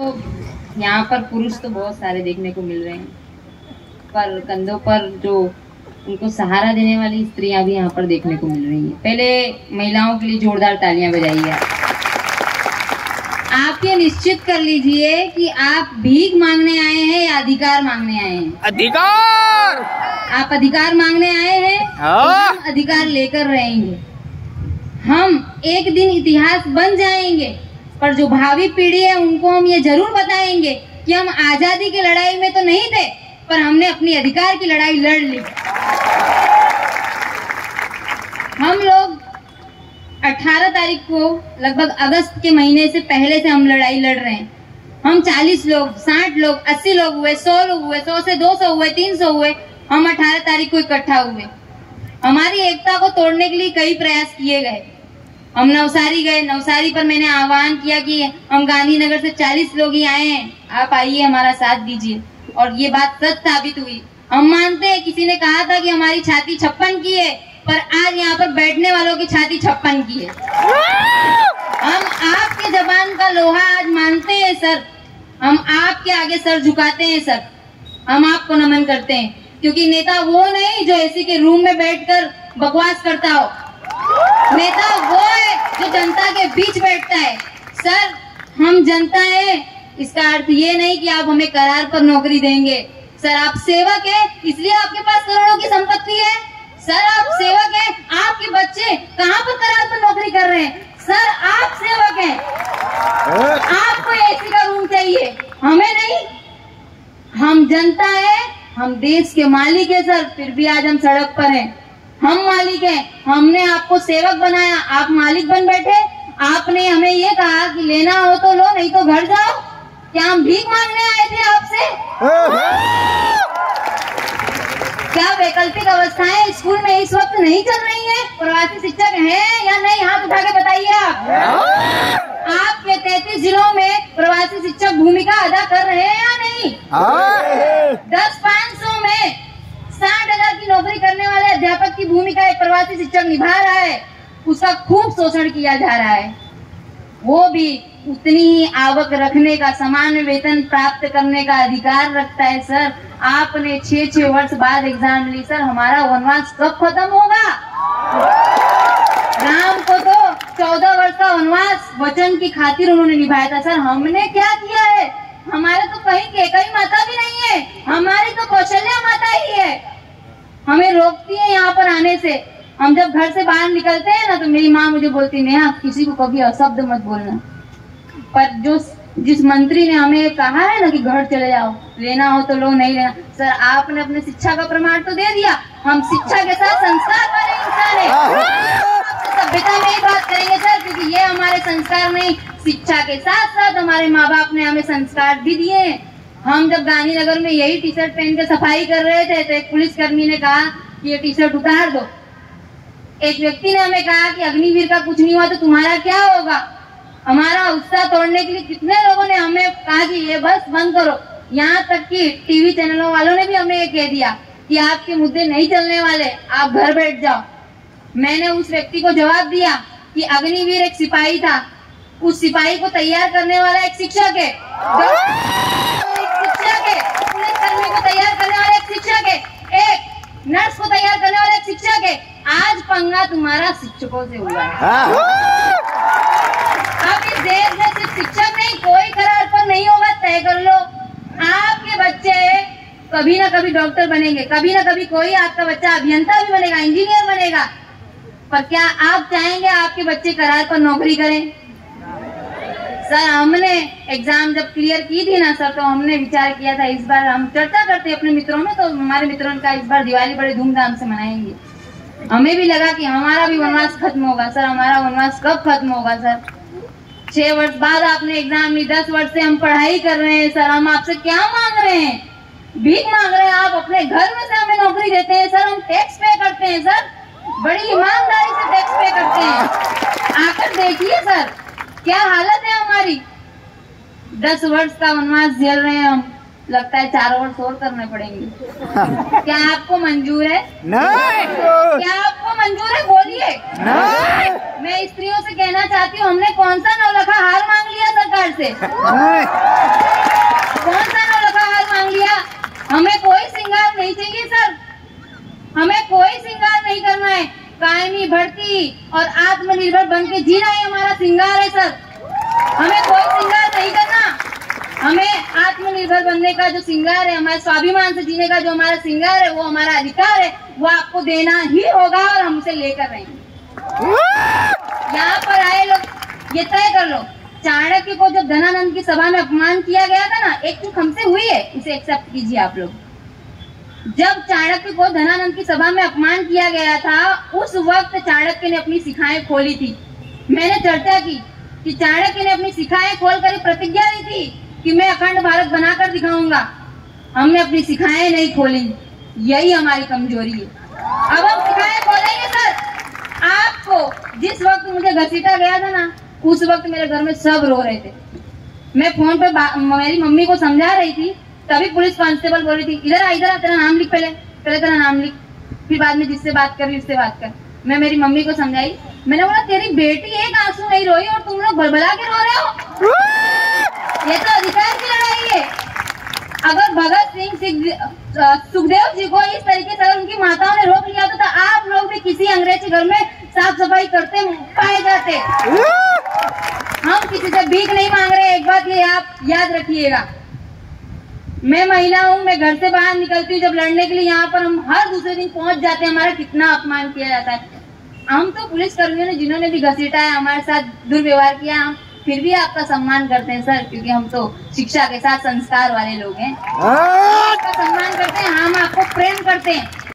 तो यहाँ पर पुरुष तो बहुत सारे देखने को मिल रहे हैं, पर कंधों पर जो उनको सहारा देने वाली स्त्रियां भी यहाँ पर देखने को मिल रही हैं। पहले महिलाओं के लिए जोरदार तालियां बजाइए। आप ये निश्चित कर लीजिए कि आप भीख मांगने आए हैं या अधिकार मांगने आए हैं। अधिकार। आप अधिकार मांगने आए हैं, हम अधिकार लेकर रहेंगे। हम एक दिन इतिहास बन जाएंगे, पर जो भावी पीढ़ी है उनको हम ये जरूर बताएंगे कि हम आजादी की लड़ाई में तो नहीं थे, पर हमने अपनी अधिकार की लड़ाई लड़ ली। हम लोग 18 तारीख को लगभग अगस्त के महीने से पहले से हम लड़ाई लड़ रहे हैं। हम 40 लोग, 60 लोग, 80 लोग हुए, 100 लोग हुए, 100 से 200 हुए, 300 हुए। हम 18 तारीख को इकट्ठा हुए। हमारी एकता को तोड़ने के लिए कई प्रयास किए गए। हम नवसारी गए। नवसारी पर मैंने आह्वान किया कि हम गांधीनगर से 40 लोग ही आए हैं, आप आइए, हमारा साथ दीजिए। और ये बात सच साबित हुई। हम मानते हैं, किसी ने कहा था कि हमारी छाती 56 की है, पर आज यहाँ पर बैठने वालों की छाती 56 की है। हम आपके जबान का लोहा आज मानते हैं सर। हम आपके आगे सर झुकाते हैं सर। हम आपको नमन करते हैं, क्योंकि नेता वो नहीं जो एसी के रूम में बैठकर बकवास करता हो। नेता वो है जो जनता के बीच बैठता है। सर, हम जनता है, इसका अर्थ ये नहीं कि आप हमें करार पर नौकरी देंगे। सर, आप सेवक है, इसलिए आपके पास करोड़ों की संपत्ति है। सर, आप सेवक है, आपके बच्चे कहाँ पर करार पर नौकरी कर रहे हैं। सर, आप सेवक हैं, आपको एसी का रूम चाहिए, हमें नहीं। हम जनता है, हम देश के मालिक है सर, फिर भी आज हम सड़क पर हैं। हम मालिक हैं, हमने आपको सेवक बनाया, आप मालिक बन बैठे। आपने हमें ये कहा कि लेना हो तो लो, नहीं तो घर जाओ। क्या हम भीख मांगने आए थे आपसे? क्या वैकल्पिक अवस्थाएं स्कूल में इस वक्त नहीं चल रही हैं? प्रवासी शिक्षक हैं या नहीं? हाथ उठा के बताइए आप। आपके 33 जिलों में प्रवासी शिक्षक भूमिका अदा कर रहे हैं या नहीं? 10-500 में 60,000 की नौकरी करने वाले अध्यापक की भूमिका एक प्रवासी शिक्षक निभा रहा है। उसका खूब शोषण किया जा रहा है। वो भी उतनी ही आवक रखने का, समान वेतन प्राप्त करने का अधिकार रखता है। सर, आपने 6-6 वर्ष बाद एग्जाम ली। सर, हमारा वनवास कब खत्म होगा? राम को तो 14 वर्ष का वनवास वचन की खातिर उन्होंने निभाया था। सर, हमने क्या किया है? हमारे तो कहीं केकई माता भी नहीं है, हमारी तो कौशल्या माता ही है। हमें रोकती है यहाँ पर आने से। हम जब घर से बाहर निकलते हैं ना, तो मेरी माँ मुझे बोलती, नेहा किसी को कभी अशब्द मत बोलना। पर जिस मंत्री ने हमें कहा है ना कि घर चले जाओ, लेना हो तो लो, नहीं लेना। सर, आपने अपने शिक्षा का प्रमाण तो दे दिया। हम शिक्षा के साथ संस्कार वाले इंसान हैं। सभ्यता में ही बात करेंगे सर, क्योंकि ये हमारे संस्कार नहीं, शिक्षा के साथ साथ हमारे माँ बाप ने हमें संस्कार भी दिए। हम जब गांधीनगर में यही टी शर्ट पहन के सफाई कर रहे थे, तो एक पुलिसकर्मी ने कहा कि ये टी शर्ट उतार दो। एक व्यक्ति ने हमें कहा कि अग्निवीर का कुछ नहीं हुआ तो तुम्हारा क्या होगा। हमारा उत्साह तोड़ने के लिए कितने लोगों ने हमें कहा कि ये बस बंद करो। यहाँ तक कि टीवी चैनलों वालों ने भी हमें ये कह दिया कि आपके मुद्दे नहीं चलने वाले, आप घर बैठ जाओ। मैंने उस व्यक्ति को जवाब दिया कि अग्निवीर एक सिपाही था, उस सिपाही को तैयार करने वाला एक शिक्षक है, पुलिसकर्मी को तैयार करने वाला एक शिक्षक है, एक नर्स को तैयार करने वाला एक शिक्षक है। आज पंगा तुम्हारा शिक्षकों से हुआ है। अब इस देश में सिर्फ शिक्षक नहीं, कोई करार पर नहीं होगा, तय कर लो। आपके बच्चे कभी ना कभी डॉक्टर बनेंगे, कभी ना कभी कोई आपका बच्चा अभियंता भी बनेगा, इंजीनियर बनेगा। पर क्या आप चाहेंगे आपके बच्चे करार पर नौकरी करें? सर, हमने एग्जाम जब क्लियर की थी ना सर, तो हमने विचार किया था, इस बार हम चर्चा करते अपने मित्रों में, तो हमारे मित्रों का इस बार दिवाली बड़े धूमधाम से मनाएंगे। हमें भी लगा कि हमारा भी वनवास खत्म होगा। सर, हमारा वनवास कब खत्म होगा? सर, 6 वर्ष बाद आपने एग्जाम ली, 10 वर्ष से हम पढ़ाई कर रहे हैं। सर, हम आपसे क्या मांग रहे हैं? भीख मांग रहे हैं। आप अपने घर में से हमें नौकरी देते हैं। सर, हम टैक्स पे करते हैं। सर, बड़ी ईमानदारी से टैक्स पे करते हैं। आकर देखिए सर, क्या हालत है हमारी। 10 वर्ष का वनवास झेल रहे हैं हम, लगता है 4 वर्ष और करने पड़ेंगे। क्या आपको मंजूर है? नहीं। क्या आपको मंजूर है? बोलिए। नहीं। मैं स्त्रियों से कहना चाहती हूँ, हमने कौन सा 9 लाख हार मांग लिया सरकार से? नहीं। की और आत्मनिर्भर बन के जीना ही हमारा श्रृंगार है सर। हमें कोई श्रृंगार नहीं करना। हमें आत्मनिर्भर बनने का जो श्रृंगार है, हमारे स्वाभिमान से जीने का जो हमारा श्रृंगार है, वो हमारा अधिकार है, वो आपको देना ही होगा और हम उसे लेकर रहेंगे। यहाँ पर आए लोग ये तय कर लो, चाणक्य को जब धनानंद की सभा में अपमान किया गया था ना, एक चूक हमसे हुई है, उसे एक्सेप्ट कीजिए आप लोग। जब चाणक्य को धनानंद की सभा में अपमान किया गया था, उस वक्त चाणक्य ने अपनी शिखाएं खोली थी। मैंने चर्चा की कि चाणक्य ने अपनी शिखाएं खोलकर प्रतिज्ञा ली थी कि मैं अखंड भारत बनाकर दिखाऊंगा। हमने अपनी शिखाएं नहीं खोली, यही हमारी कमजोरी है। अब हम शिखाएं खोलेंगे सर। आपको जिस वक्त मुझे घसीटा गया था ना, उस वक्त मेरे घर में सब रो रहे थे। मैं फोन पे मेरी मम्मी को समझा रही थी, तभी पुलिस कांस्टेबल बोल रही थी, इधर आ, तेरा नाम लिख, पहले तेरा नाम लिख, फिर बाद में जिससे बात कर रही उससे बात कर। मैं मेरी मम्मी को समझाई, मैंने बोला तेरी बेटी एक आंसू नहीं रोई और तुम लोग बलबला के रो रहे हो। ये तो अधिकार की लड़ाई है। अगर भगत सिंह सुखदेव जी को इस तरीके से अगर उनकी माताओं ने रोक लिया तो आप लोग भी किसी अंग्रेज के घर में साफ सफाई करते पाए जाते। हम किसी से भीख नहीं मांग रहे, एक बात ये आप याद रखिएगा। मैं महिला हूँ, मैं घर से बाहर निकलती हूँ जब लड़ने के लिए, यहाँ पर हम हर दूसरे दिन पहुंच जाते हैं। हमारा कितना अपमान किया जाता है। हम तो पुलिस कर्मियों ने जिन्होंने भी घसीटा है, हमारे साथ दुर्व्यवहार किया, हम फिर भी आपका सम्मान करते हैं सर, क्योंकि हम तो शिक्षा के साथ संस्कार वाले लोग हैं। आपका सम्मान करते हैं, हम आपको प्रेम करते हैं।